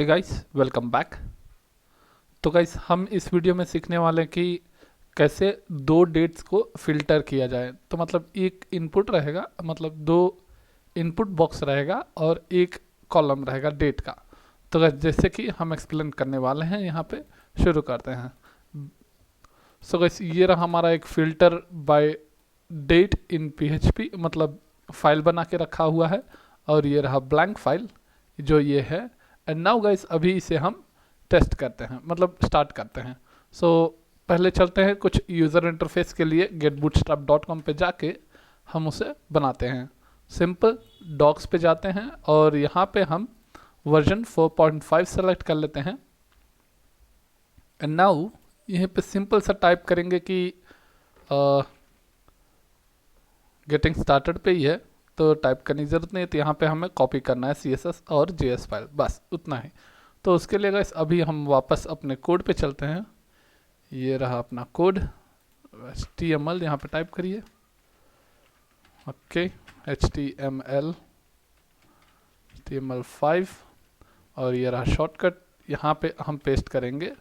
Okay guys, welcome back. तो guys हम इस वीडियो में सीखने वाले हैं कि कैसे दो डेट्स को फिल्टर किया जाए। तो मतलब एक इनपुट रहेगा, मतलब दो इनपुट बॉक्स रहेगा और एक कॉलम रहेगा डेट का। तो गाइस जैसे कि हम एक्सप्लेन करने वाले हैं, यहाँ पे शुरू करते हैं। सो गाइस ये रहा हमारा एक filter by date in PHP, मतलब फाइल बना के रखा हुआ है। और ये रहा ब्लैंक फाइल जो ये है। एंड नाउ गाइस अभी इसे हम टेस्ट करते हैं, मतलब स्टार्ट करते हैं। सो पहले चलते हैं कुछ यूज़र इंटरफेस के लिए getbootstrap.com पे जाके हम उसे बनाते हैं। सिंपल डॉक्स पे जाते हैं और यहाँ पे हम वर्जन 4.5 सेलेक्ट कर लेते हैं। एंड नाउ यहाँ पे सिंपल सा टाइप करेंगे कि गेटिंग स्टार्टेड पे ही है, तो टाइप करने की ज़रूरत नहीं है। तो यहाँ पे हमें कॉपी करना है CSS और JS फाइल, बस उतना ही। तो उसके लिए गाइस अभी हम वापस अपने कोड पे चलते हैं। ये रहा अपना कोड, HTML यहाँ पे टाइप करिए। ओके, HTML5 और ये रहा शॉर्टकट। यहाँ पे हम पेस्ट करेंगे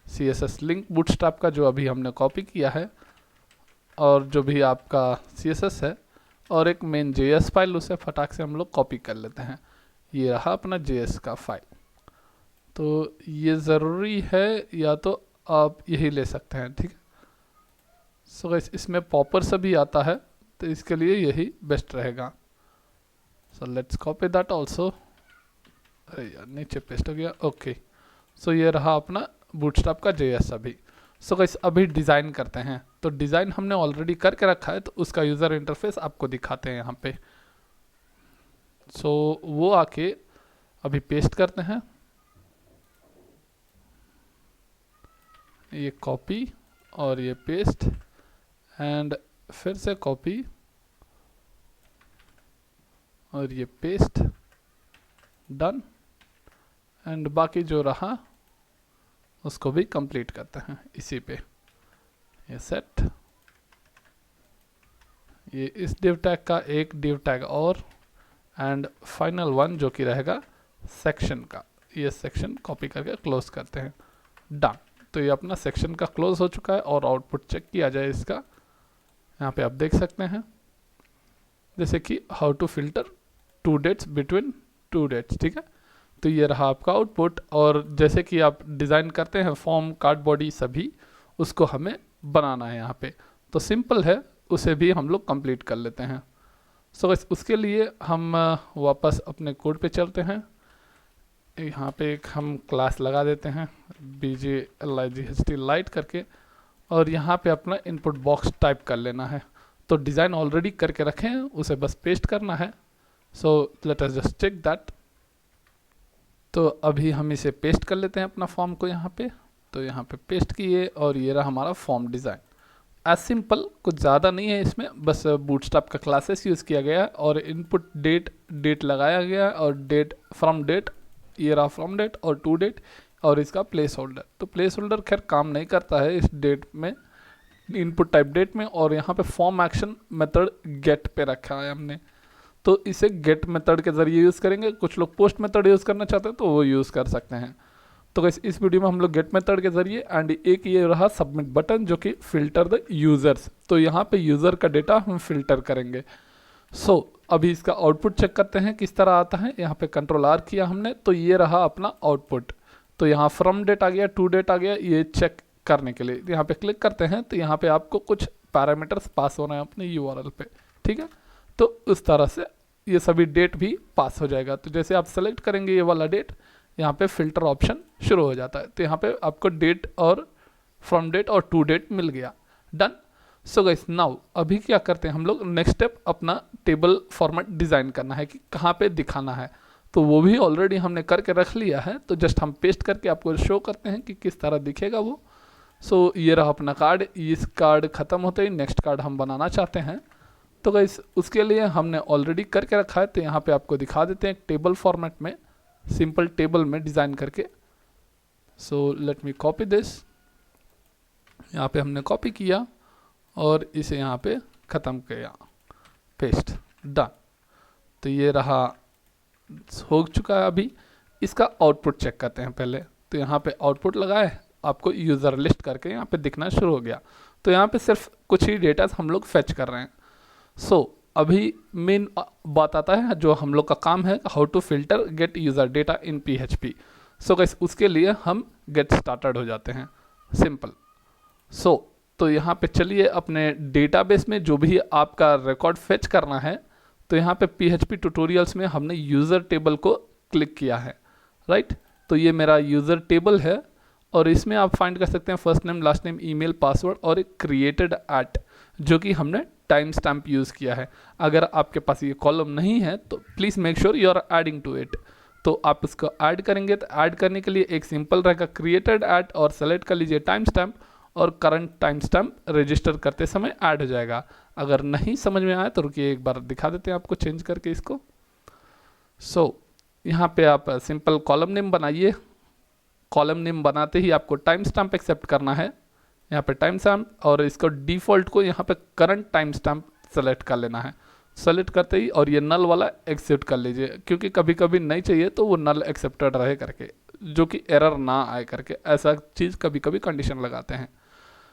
CSS लिंक बूटस्ट्रैप का जो अभी हमने कॉपी किया है, और जो भी आपका CSS है, और एक मेन JS फाइल उसे फटाक से हम लोग कॉपी कर लेते हैं। ये रहा अपना JS का फाइल। तो ये ज़रूरी है या तो आप यही ले सकते हैं, ठीक है। सो गाइस इसमें पॉपर से भी आता है, तो इसके लिए यही बेस्ट रहेगा। So let's copy that also. अरे यार नीचे पेस्ट हो गया। ओके, सो ये रहा अपना बूटस्ट्रैप का JS अभी। सो गाइस अभी डिज़ाइन करते हैं। तो डिज़ाइन हमने ऑलरेडी करके रखा है, तो उसका यूज़र इंटरफेस आपको दिखाते हैं यहाँ पे। सो वो आके अभी पेस्ट करते हैं। ये कॉपी और ये पेस्ट एंड फिर से कॉपी और ये पेस्ट, डन। एंड बाकी जो रहा उसको भी कंप्लीट करते हैं इसी पे। ये सेट, ये इस डिव टैग का एक डिव टैग और, एंड फाइनल वन जो कि रहेगा सेक्शन का। ये सेक्शन कॉपी करके क्लोज करते हैं, डन। तो ये अपना सेक्शन का क्लोज हो चुका है। और आउटपुट चेक किया जाए इसका, यहाँ पे आप देख सकते हैं जैसे कि how to filter 2 dates between 2 dates, ठीक है। तो ये रहा आपका आउटपुट। और जैसे कि आप डिज़ाइन करते हैं फॉर्म, कार्ड, बॉडी सभी, उसको हमें बनाना है यहाँ पे। तो सिंपल है, उसे भी हम लोग कंप्लीट कर लेते हैं। सो उसके लिए हम वापस अपने कोड पे चलते हैं। यहाँ पे एक हम क्लास लगा देते हैं BJLIGHT लाइट करके, और यहाँ पे अपना इनपुट बॉक्स टाइप कर लेना है। तो डिज़ाइन ऑलरेडी करके रखे हैं, उसे बस पेस्ट करना है। So let us just check that. तो अभी हम इसे पेस्ट कर लेते हैं अपना फॉर्म को यहाँ पे। तो यहाँ पे पेस्ट किए और ये रहा हमारा फॉर्म डिज़ाइन। एज सिंपल, कुछ ज़्यादा नहीं है इसमें, बस बूटस्ट्रैप का क्लासेस यूज़ किया गया है और इनपुट डेट लगाया गया है, और डेट फ्रॉम डेट, ये रहा फ्रॉम डेट और टू डेट, और इसका प्लेस होल्डर। तो प्लेस होल्डर खैर काम नहीं करता है इस डेट में, इनपुट टाइप डेट में। और यहाँ पे फॉर्म एक्शन मेथड गेट पे रखा है हमने, तो इसे गेट मेथड के ज़रिए यूज़ करेंगे। कुछ लोग पोस्ट मेथड यूज़ करना चाहते हैं तो वो यूज़ कर सकते हैं। तो इस वीडियो में हम लोग गेट मेथड के ज़रिए, एंड एक ये रहा सबमिट बटन जो कि फिल्टर द यूज़र्स। तो यहाँ पे यूज़र का डेटा हम फिल्टर करेंगे। सो अभी इसका आउटपुट चेक करते हैं किस तरह आता है। यहाँ पे Ctrl+R किया हमने, तो ये रहा अपना आउटपुट। तो यहाँ फ्रॉम डेट आ गया, टू डेट आ गया। ये चेक करने के लिए यहाँ पे क्लिक करते हैं, तो यहाँ पे आपको कुछ पैरामीटर्स पास होना है अपने URL पे, ठीक है। तो उस तरह से ये सभी डेट भी पास हो जाएगा। तो जैसे आप सेलेक्ट करेंगे ये वाला डेट, यहाँ पे फिल्टर ऑप्शन शुरू हो जाता है। तो यहाँ पे आपको डेट और फ्रॉम डेट और टू डेट मिल गया, डन। सो गाइस नाउ अभी क्या करते हैं हम लोग, नेक्स्ट स्टेप अपना टेबल फॉर्मेट डिज़ाइन करना है कि कहाँ पे दिखाना है। तो वो भी ऑलरेडी हमने करके रख लिया है, तो जस्ट हम पेस्ट करके आपको शो करते हैं कि किस तरह दिखेगा वो। सो ये रहा अपना कार्ड। इस कार्ड ख़त्म होते ही नेक्स्ट कार्ड हम बनाना चाहते हैं। तो गाइस उसके लिए हमने ऑलरेडी करके रखा है, तो यहाँ पे आपको दिखा देते हैं एक टेबल फॉर्मेट में, सिंपल टेबल में डिज़ाइन करके। So let me copy this. यहाँ पे हमने कॉपी किया और इसे यहाँ पे ख़त्म किया, पेस्ट, डन। तो ये रहा, हो चुका है अभी। इसका आउटपुट चेक करते हैं पहले। तो यहाँ पे आउटपुट लगाए, आपको यूज़र लिस्ट करके यहाँ पे दिखना शुरू हो गया। तो यहाँ पे सिर्फ कुछ ही डेटा हम लोग फेच कर रहे हैं। सो अभी मेन बात आता है जो हम लोग का काम है, how to filter get user data in PHP। So guys उसके लिए हम गेट स्टार्टेड हो जाते हैं, सिंपल। सो तो यहाँ पे चलिए अपने डेटाबेस में जो भी आपका रिकॉर्ड फेच करना है, तो यहाँ पे PHP ट्यूटोरियल्स में हमने यूज़र टेबल को क्लिक किया है, राइट। तो ये मेरा यूज़र टेबल है और इसमें आप फाइंड कर सकते हैं first name, last name, email, password और एक क्रिएटेड एट, जो कि हमने टाइम स्टैम्प यूज़ किया है। अगर आपके पास ये कॉलम नहीं है तो please make sure you are adding to it. तो आप इसको ऐड करेंगे, तो ऐड करने के लिए एक सिंपल रहेगा क्रिएटेड एट और सेलेक्ट कर लीजिए टाइम स्टैम्प, और करंट टाइम स्टैम्प रजिस्टर करते समय ऐड हो जाएगा। अगर नहीं समझ में आया तो रुकिए एक बार दिखा देते हैं आपको चेंज करके इसको। सो यहाँ पे आप सिंपल कॉलम नेम बनाइए। कॉलम नेम बनाते ही आपको टाइम स्टैम्प एक्सेप्ट करना है, यहाँ पे टाइम स्टैम्प, और इसको डिफ़ॉल्ट को यहाँ पे करंट टाइम स्टैम्प सेलेक्ट कर लेना है। सेलेक्ट करते ही और ये नल वाला एक्सेप्ट कर लीजिए, क्योंकि कभी कभी नहीं चाहिए तो वो नल एक्सेप्टेड रहे करके, जो कि एरर ना आए करके, ऐसा चीज़ कभी कभी कंडीशन लगाते हैं।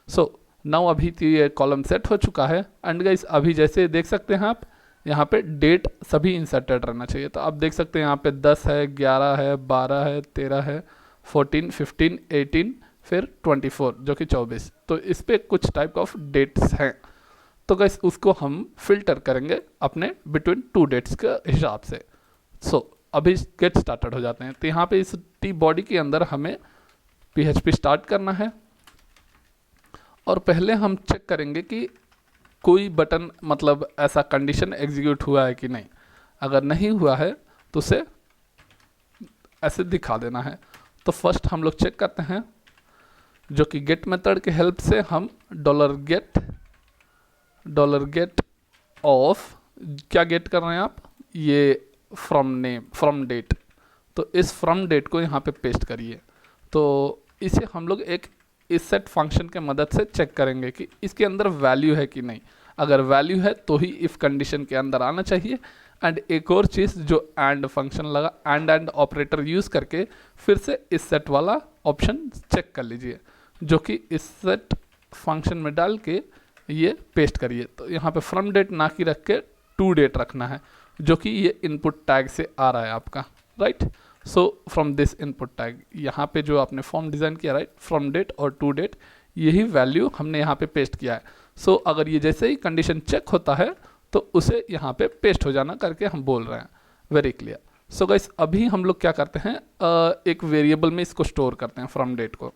सो नाउ अभी तो ये कॉलम सेट हो चुका है। एंड गाइस अभी जैसे देख सकते हैं आप, यहाँ पे डेट सभी इंसर्टेड रहना चाहिए। तो आप देख सकते हैं यहाँ पे 10 है, 11 है, 12 है, 13 है, 14, 15, 18, फिर 24 जो कि 24। तो इस पर कुछ टाइप ऑफ डेट्स हैं। तो गाइस उसको हम फिल्टर करेंगे अपने बिटवीन 2 डेट्स के हिसाब से। सो अभी गेट स्टार्टेड हो जाते हैं। तो यहाँ पे इस टी बॉडी के अंदर हमें PHP स्टार्ट करना है, और पहले हम चेक करेंगे कि कोई बटन मतलब ऐसा कंडीशन एग्जीक्यूट हुआ है कि नहीं। अगर नहीं हुआ है तो उसे ऐसे दिखा देना है। तो फर्स्ट हम लोग चेक करते हैं, जो कि गेट मेथड के हेल्प से हम $get ऑफ क्या गेट कर रहे हैं आप, ये फ्रॉम डेट। तो इस फ्रॉम डेट को यहाँ पे पेस्ट करिए। तो इसे हम लोग एक इस सेट फंक्शन के मदद से चेक करेंगे कि इसके अंदर वैल्यू है कि नहीं। अगर वैल्यू है तो ही इफ कंडीशन के अंदर आना चाहिए। एंड एक और चीज़ जो एंड फंक्शन लगा, एंड ऑपरेटर यूज़ करके फिर से इस सेट वाला ऑप्शन चेक कर लीजिए, जो कि इस सेट फंक्शन में डाल के ये पेस्ट करिए। तो यहाँ पे फ्रॉम डेट ना की रख के टू डेट रखना है, जो कि ये इनपुट टैग से आ रहा है आपका, right. So from this input tag, यहाँ पे जो आपने फॉर्म डिज़ाइन किया, राइट, फ्रॉम डेट और टू डेट, यही वैल्यू हमने यहाँ पे पेस्ट किया है। सो अगर ये जैसे ही कंडीशन चेक होता है तो उसे यहाँ पे पेस्ट हो जाना करके हम बोल रहे हैं। Very clear. सो गाइस अभी हम लोग क्या करते हैं, एक वेरिएबल में इसको स्टोर करते हैं फ्रॉम डेट को।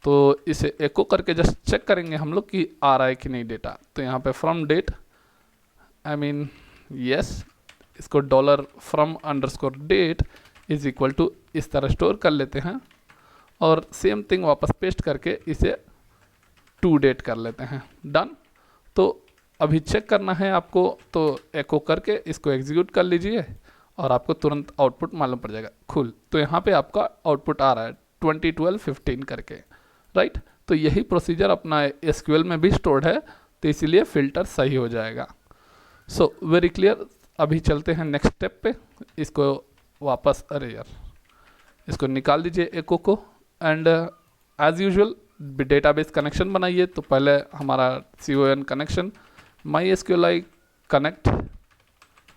तो इसे एको करके जस्ट चेक करेंगे हम लोग कि आ रहा है कि नहीं डेटा। तो यहाँ पे फ्रॉम डेट यस, इसको $from_date इज इक्वल टू इस तरह स्टोर कर लेते हैं, और सेम थिंग वापस पेस्ट करके इसे टू डेट कर लेते हैं। डन। तो अभी चेक करना है आपको, तो एको करके इसको एग्जीक्यूट कर लीजिए और आपको तुरंत आउटपुट मालूम पड़ जाएगा। खुल, तो यहाँ पे आपका आउटपुट आ रहा है 2012-15 करके, राइट। तो यही प्रोसीजर अपना SQL में भी स्टोर्ड है, तो इसीलिए फिल्टर सही हो जाएगा। So very clear. अभी चलते हैं नेक्स्ट स्टेप पे। इसको वापस, अरे यार, इसको निकाल दीजिए एको को, and as usual database connection बनाइए। तो पहले हमारा CON connection MySQLi connect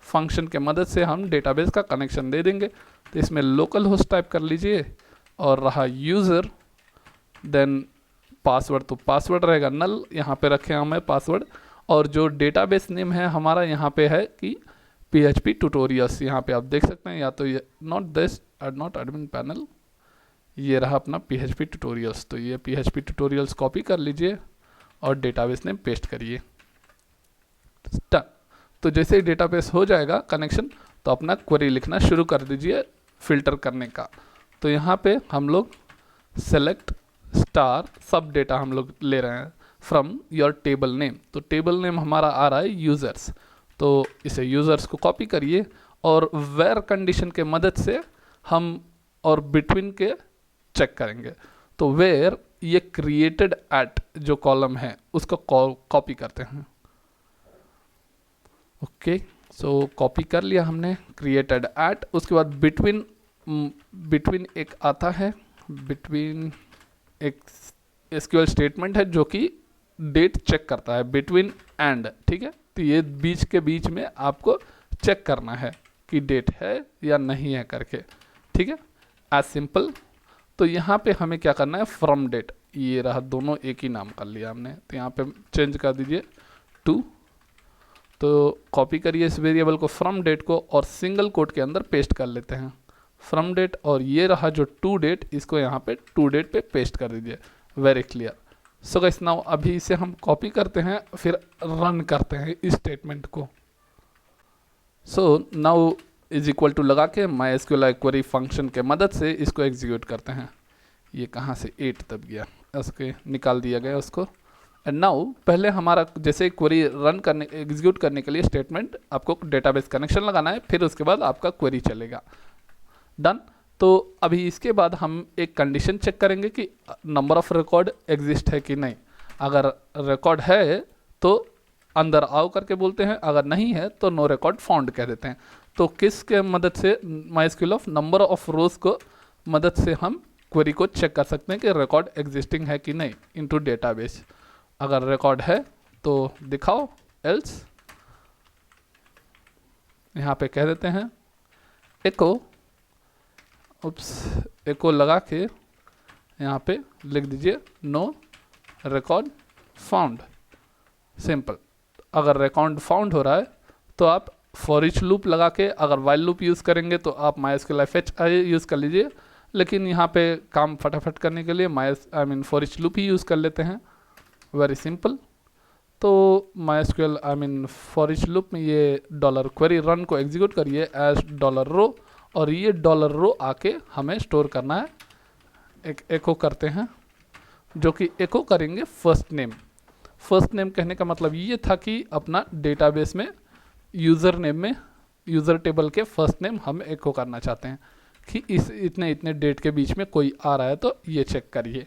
function के मदद से हम डेटाबेस का कनेक्शन दे देंगे। तो इसमें लोकल होस्ट टाइप कर लीजिए, और रहा यूज़र, देन पासवर्ड, तो पासवर्ड रहेगा नल, यहाँ पे रखें हमें पासवर्ड। और जो डेटाबेस नेम है हमारा यहाँ पे है कि PHP ट्यूटोरियल्स, यहाँ पे आप देख सकते हैं, या तो ये नॉट एडमिन पैनल, ये रहा अपना PHP ट्यूटोरियल्स। तो ये PHP ट्यूटोरियल्स कॉपी कर लीजिए और डेटाबेस नेम पेस्ट करिए। तो जैसे ही डेटाबेस हो जाएगा कनेक्शन, तो अपना क्वेरी लिखना शुरू कर दीजिए फिल्टर करने का। तो यहाँ पे हम लोग सेलेक्ट स्टार सब डेटा हम लोग ले रहे हैं फ्रॉम योर टेबल नेम। तो टेबल नेम हमारा आ रहा है यूज़र्स, तो इसे यूज़र्स को कॉपी करिए, और वेयर कंडीशन के मदद से हम और बिटवीन के चेक करेंगे। तो वेयर ये क्रिएटेड एट जो कॉलम है उसको कॉपी करते हैं। ओके, सो कॉपी कर लिया हमने क्रिएटेड एट। उसके बाद बिटवीन बिटवीन एक आता है, बिटवीन एक एसक्यूएल स्टेटमेंट है जो कि डेट चेक करता है, बिटवीन एंड, ठीक है। तो ये बीच के बीच में आपको चेक करना है कि डेट है या नहीं है करके, ठीक है, एज सिंपल। तो यहाँ पे हमें क्या करना है, फ्रॉम डेट, ये रहा, दोनों एक ही नाम कर लिया हमने, तो यहाँ पे चेंज कर दीजिए टू। तो कॉपी करिए इस वेरिएबल को, फ्रॉम डेट को, और सिंगल कोट के अंदर पेस्ट कर लेते हैं फ्रॉम डेट, और ये रहा जो टू डेट, इसको यहाँ पे टू डेट पे पेस्ट कर दीजिए, very clear. So guys now अभी इसे हम कॉपी करते हैं, फिर रन करते हैं इस स्टेटमेंट को। So now is equal to लगा के माई एसक्यूएल क्वेरी फंक्शन के मदद से इसको एग्जीक्यूट करते हैं। ये कहाँ से 8 तब गया, उसके निकाल दिया गया उसको। एंड नाउ पहले हमारा जैसे क्वेरी रन करने, एग्जीक्यूट करने के लिए स्टेटमेंट आपको डेटाबेस कनेक्शन लगाना है, फिर उसके बाद आपका क्वेरी चलेगा। डन। तो अभी इसके बाद हम एक कंडीशन चेक करेंगे कि नंबर ऑफ रिकॉर्ड एग्जिस्ट है कि नहीं। अगर रिकॉर्ड है तो अंदर आओ करके बोलते हैं, अगर नहीं है तो नो रिकॉर्ड फाउंड कह देते हैं। तो किस के मदद से, माइस्क्यूएल ऑफ नंबर ऑफ रोज को मदद से हम क्वेरी को चेक कर सकते हैं कि रिकॉर्ड एग्जिस्टिंग है कि नहीं इनटू डेटाबेस। अगर रिकॉर्ड है तो दिखाओ, एल्स यहाँ पे कह देते हैं एको, एको लगा के यहाँ पे लिख दीजिए नो रिकॉर्ड फाउंड, सिंपल। अगर रिकॉर्ड फाउंड हो रहा है तो आप फॉर ईच लूप लगा के, अगर वाइल लूप यूज़ करेंगे तो आप माइस्क्यूएल फेच यूज़ कर लीजिए, लेकिन यहाँ पे काम फटाफट करने के लिए for each loop he use कर लेते हैं, वेरी सिंपल। तो माइस्क्यूएल फॉर ईच लूप में ये डॉलर क्वेरी रन को एग्जीक्यूट करिए एज डॉलर रो, और ये डॉलर रो आके हमें स्टोर करना है। एक एको करते हैं जो कि एको करेंगे फर्स्ट नेम। फर्स्ट नेम कहने का मतलब ये था कि अपना डेटाबेस में यूज़र नेम में यूज़र टेबल के फर्स्ट नेम हम एको करना चाहते हैं कि इस इतने इतने डेट के बीच में कोई आ रहा है तो ये चेक करिए।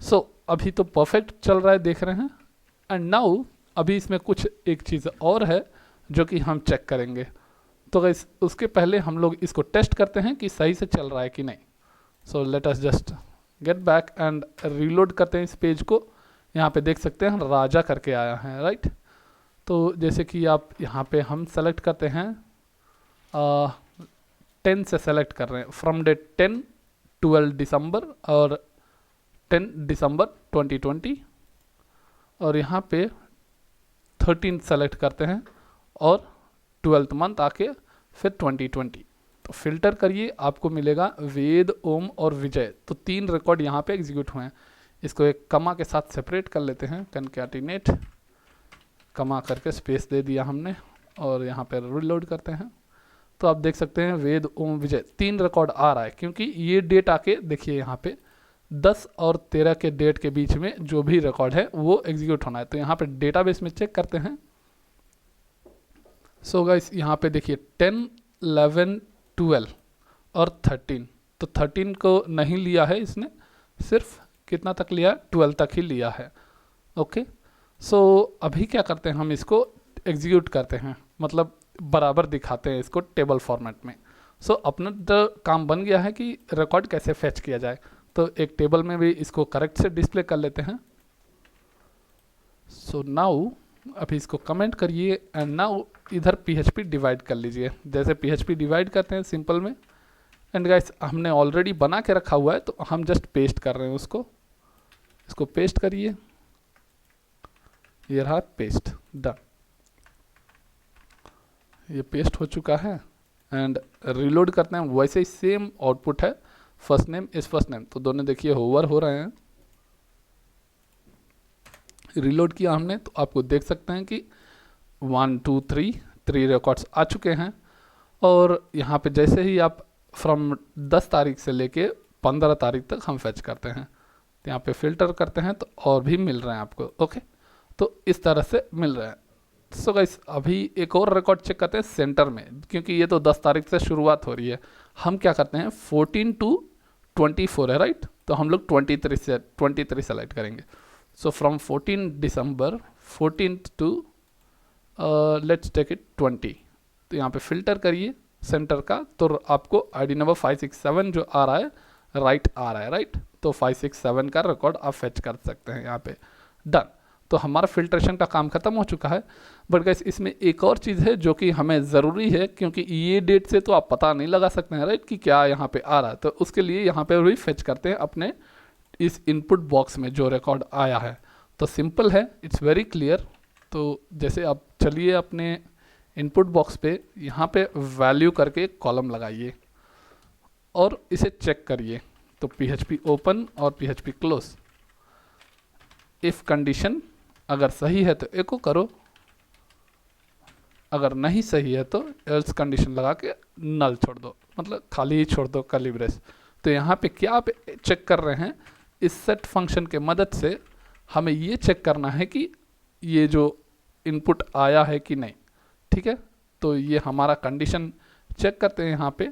सो अभी तो परफेक्ट चल रहा है, देख रहे हैं। एंड नाउ अभी इसमें कुछ एक चीज़ और है जो कि हम चेक करेंगे। तो गाइस उसके पहले हम लोग इसको टेस्ट करते हैं कि सही से चल रहा है कि नहीं। सो let us just get back and reload करते हैं इस पेज को। यहाँ पे देख सकते हैं राजा करके आया है, राइट। तो जैसे कि आप यहाँ पे हम सेलेक्ट करते हैं 10 से सेलेक्ट कर रहे हैं, फ्रॉम डेट 10, 12 दिसंबर और 10 दिसंबर 2020, और यहाँ पे 13 सेलेक्ट करते हैं और 12th मंथ आके फिर 2020। तो फिल्टर करिए, आपको मिलेगा वेद, ओम और विजय। तो 3 रिकॉर्ड यहाँ पे एग्जीक्यूट हुए हैं। इसको एक कमा के साथ सेपरेट कर लेते हैं, कनकैटिनेट, कमा करके स्पेस दे दिया हमने, और यहाँ पे रीलोड करते हैं। तो आप देख सकते हैं वेद, ओम, विजय 3 रिकॉर्ड आ रहा है, क्योंकि ये डेट आके देखिए यहाँ पे 10 और 13 के डेट के बीच में जो भी रिकॉर्ड है वो एग्जीक्यूट होना है। तो यहाँ पे डेटाबेस में चेक करते हैं। सो गाइस यहाँ पे देखिए 10, 11, 12 और 13। तो 13 को नहीं लिया है इसने, सिर्फ कितना तक लिया, 12 तक ही लिया है। ओके, सो अभी क्या करते हैं, हम इसको एग्जीक्यूट करते हैं, मतलब बराबर दिखाते हैं इसको टेबल फॉर्मेट में। सो अपना तो काम बन गया है कि रिकॉर्ड कैसे फेच किया जाए। तो एक टेबल में भी इसको करेक्ट से डिस्प्ले कर लेते हैं। सो नाउ अभी इसको कमेंट करिए एंड नाउ इधर PHP डिवाइड कर लीजिए, जैसे PHP डिवाइड करते हैं सिंपल में। एंड गाइस हमने ऑलरेडी बना के रखा हुआ है तो हम जस्ट पेस्ट कर रहे हैं उसको। इसको पेस्ट करिए, ये रहा पेस्ट, डन। ये पेस्ट हो चुका है एंड रीलोड करते हैं, वैसे ही सेम आउटपुट है, first name is first name. तो दोनों देखिए होवर हो रहे हैं। रीलोड किया हमने तो आपको देख सकते हैं कि 1, 2, 3 रिकॉर्ड्स आ चुके हैं। और यहाँ पे जैसे ही आप फ्रॉम 10 तारीख से लेके 15 तारीख तक हम फेच करते हैं, तो यहाँ पे फिल्टर करते हैं तो और भी मिल रहे हैं आपको। ओके, तो इस तरह से मिल रहे हैं। सो गाइस अभी एक और रिकॉर्ड चेक करते हैं सेंटर में, क्योंकि ये तो 10 तारीख से शुरुआत हो रही है। हम क्या करते हैं 14 to 24 है, राइट। तो हम लोग 23 सेलेक्ट करेंगे। So from 14 December 14 to let's take it 20। तो यहाँ पे फिल्टर करिए, सेंटर का, तो आपको आईडी नंबर 567 जो आ रहा है राइट आ रहा है, राइट। तो 567 का रिकॉर्ड आप फेच कर सकते हैं यहाँ पे। डन। तो हमारा फिल्ट्रेशन का काम खत्म हो चुका है। बट गाइस इसमें एक और चीज़ है जो कि हमें ज़रूरी है, क्योंकि ये डेट से तो आप पता नहीं लगा सकते हैं, राइट, कि क्या यहाँ पे आ रहा है। तो उसके लिए यहाँ पे भी फेच करते हैं अपने इस इनपुट बॉक्स में जो रिकॉर्ड आया है। तो सिंपल है, इट्स वेरी क्लियर। तो जैसे आप चलिए अपने इनपुट बॉक्स पे यहाँ पे वैल्यू करके कॉलम लगाइए और इसे चेक करिए। तो PHP ओपन और PHP क्लोज। इफ़ कंडीशन अगर सही है तो एको करो, अगर नहीं सही है तो एल्स कंडीशन लगा के नल छोड़ दो, मतलब खाली ही छोड़ दो कर्ली ब्रेस। तो यहाँ पे क्या आप चेक कर रहे हैं, इस सेट फंक्शन के मदद से हमें ये चेक करना है कि ये जो इनपुट आया है कि नहीं, ठीक है। तो ये हमारा कंडीशन चेक करते हैं यहाँ पे।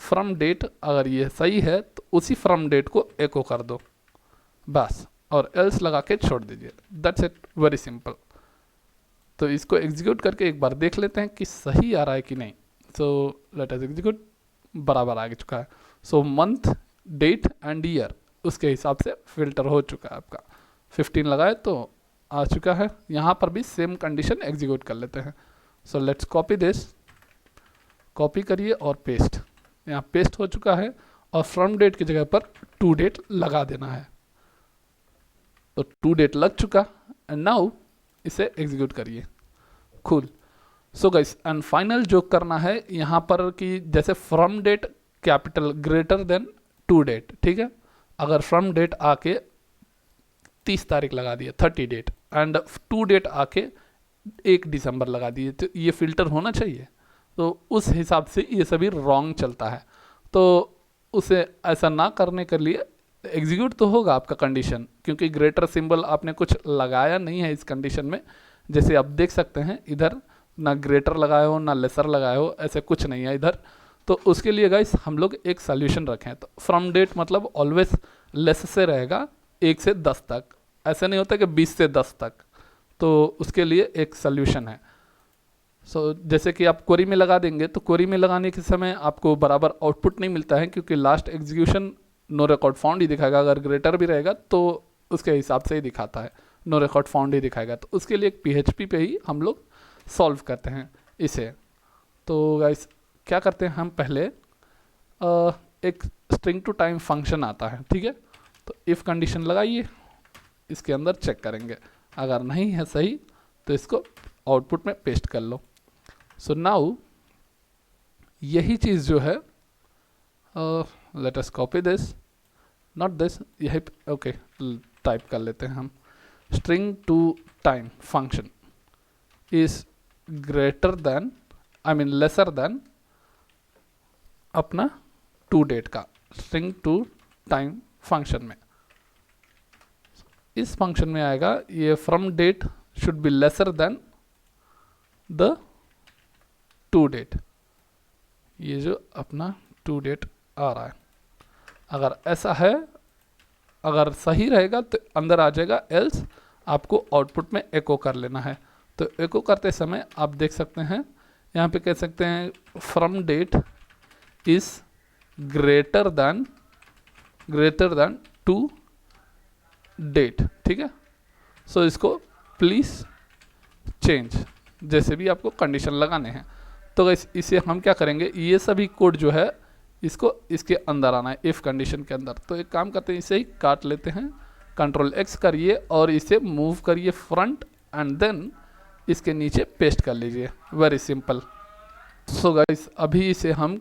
फ्रॉम डेट अगर ये सही है तो उसी फ्रॉम डेट को एको कर दो बस, और एल्स लगा के छोड़ दीजिए। That's it, very simple. तो इसको एग्जीक्यूट करके एक बार देख लेते हैं कि सही आ रहा है कि नहीं। सो लेट अस एग्जीक्यूट, बराबर आ चुका है। सो मंथ, डेट एंड ईयर उसके हिसाब से फिल्टर हो चुका है आपका। 15 लगाए तो आ चुका है। यहाँ पर भी सेम कंडीशन एग्जीक्यूट कर लेते हैं। So let's copy this, copy करिए और पेस्ट। यहाँ पेस्ट हो चुका है और फ्रॉम डेट की जगह पर टू डेट लगा देना है। तो टू डेट लग चुका एंड नाउ इसे एग्जीक्यूट करिए। Cool. So guys and final जो करना है यहाँ पर कि जैसे from date capital greater than to date, ठीक है। अगर फ्रॉम डेट आके 30 तारीख लगा दिए 30 डेट एंड टू डेट आके 1 दिसंबर लगा दिए, तो ये फिल्टर होना चाहिए। तो उस हिसाब से ये सभी रॉन्ग चलता है। तो उसे ऐसा ना करने के लिए एग्जीक्यूट तो होगा आपका कंडीशन, क्योंकि ग्रेटर सिंबल आपने कुछ लगाया नहीं है इस कंडीशन में। जैसे आप देख सकते हैं इधर ना ग्रेटर लगाए हो ना लेसर लगाए हो, ऐसे कुछ नहीं है इधर। तो उसके लिए गाइस हम लोग एक सोल्यूशन रखें। तो फ्रॉम डेट मतलब ऑलवेज लेस से रहेगा 1 से 10 तक, ऐसे नहीं होता कि 20 से 10 तक। तो उसके लिए एक सोल्यूशन है। सो जैसे कि आप क्वेरी में लगा देंगे तो क्वेरी में लगाने के समय आपको बराबर आउटपुट नहीं मिलता है, क्योंकि last execution no record found ही दिखाएगा। अगर ग्रेटर भी रहेगा तो उसके हिसाब से ही दिखाता है, नो रिकॉर्ड फाउंड ही दिखाएगा। तो उसके लिए एक PHP पे ही हम लोग सॉल्व करते हैं इसे। तो गाइस क्या करते हैं हम पहले एक स्ट्रिंग टू टाइम फंक्शन आता है, ठीक है। तो इफ़ कंडीशन लगाइए, इसके अंदर चेक करेंगे, अगर नहीं है सही तो इसको आउटपुट में पेस्ट कर लो। सो नाउ यही चीज़ जो है, let us copy this, not this, यही ओके टाइप कर लेते हैं हम। String to time function is greater than, I mean lesser than अपना टू डेट का। स्ट्रिंग टू टाइम फंक्शन में, इस फंक्शन में आएगा ये from date should be lesser than the to date. ये जो अपना टू डेट आ रहा है, अगर ऐसा है, अगर सही रहेगा तो अंदर आ जाएगा, एल्स आपको आउटपुट में एको कर लेना है। तो एको करते समय आप देख सकते हैं यहाँ पे कह सकते हैं from date is greater than to date, ठीक है। सो इसको प्लीज़ चेंज, जैसे भी आपको कंडीशन लगाने हैं। तो इसे हम क्या करेंगे, ये सभी कोड जो है इसको इसके अंदर आना है, इफ़ कंडीशन के अंदर। तो एक काम करते हैं, इसे ही काट लेते हैं, Ctrl+X करिए और इसे मूव करिए फ्रंट एंड देन इसके नीचे पेस्ट कर लीजिए। Very simple. सो गाइस अभी इसे हम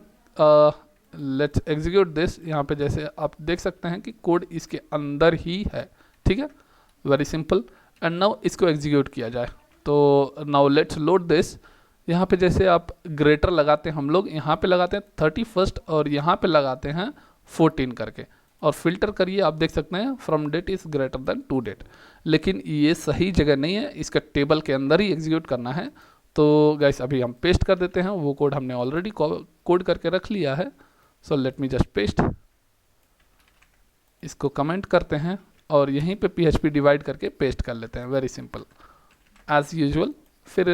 लेट्स एग्जीक्यूट दिस। यहाँ पे जैसे आप देख सकते हैं कि कोड इसके अंदर ही है, ठीक है। Very simple. एंड नाउ इसको एग्जीक्यूट किया जाए। तो नाउ लेट्स लोड दिस। यहाँ पे जैसे आप ग्रेटर लगाते हैं, हम लोग यहाँ पे लगाते हैं 31 और यहाँ पे लगाते हैं 14 करके, और फिल्टर करिए। आप देख सकते हैं from date is greater than to date, लेकिन ये सही जगह नहीं है, इसका टेबल के अंदर ही एग्जीक्यूट करना है। तो गाइस अभी हम पेस्ट कर देते हैं, वो कोड हमने ऑलरेडी कोड करके रख लिया है। So let me just paste, इसको कमेंट करते हैं और यहीं पे PHP डिवाइड करके पेस्ट कर लेते हैं। Very simple as usual. फिर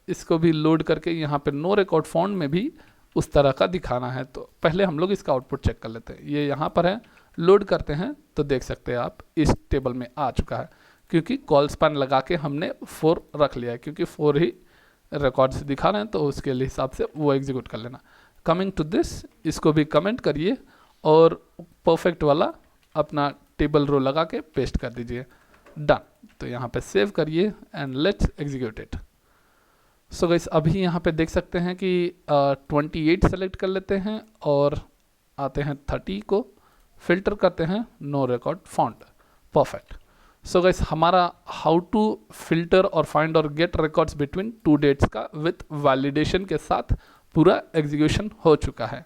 इसको भी लोड करके यहाँ पे नो रिकॉर्ड फाउंड में भी उस तरह का दिखाना है। तो पहले हम लोग इसका आउटपुट चेक कर लेते हैं। ये यहाँ पर है, लोड करते हैं तो देख सकते हैं आप इस टेबल में आ चुका है, क्योंकि कॉल स्पैन लगा के हमने 4 रख लिया है, क्योंकि 4 ही रिकॉर्ड्स दिखा रहे हैं, तो उसके हिसाब से वो एग्जीक्यूट कर लेना। कमिंग टू दिस, इसको भी कमेंट करिए और परफेक्ट वाला अपना टेबल रो लगा के पेस्ट कर दीजिए। डन। तो यहाँ पे सेव करिए and let's execute it. So guys अभी यहाँ पे देख सकते हैं कि 28 सेलेक्ट कर लेते हैं और आते हैं 30 को फिल्टर करते हैं, no record found. Perfect. So guys हमारा हाउ टू फिल्टर और फाइंड और गेट रिकॉर्ड्स बिटवीन 2 डेट्स का विथ वैलिडेशन के साथ पूरा एग्जीक्यूशन हो चुका है।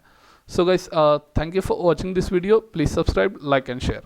So guys thank you for watching this video. Please subscribe, like and share.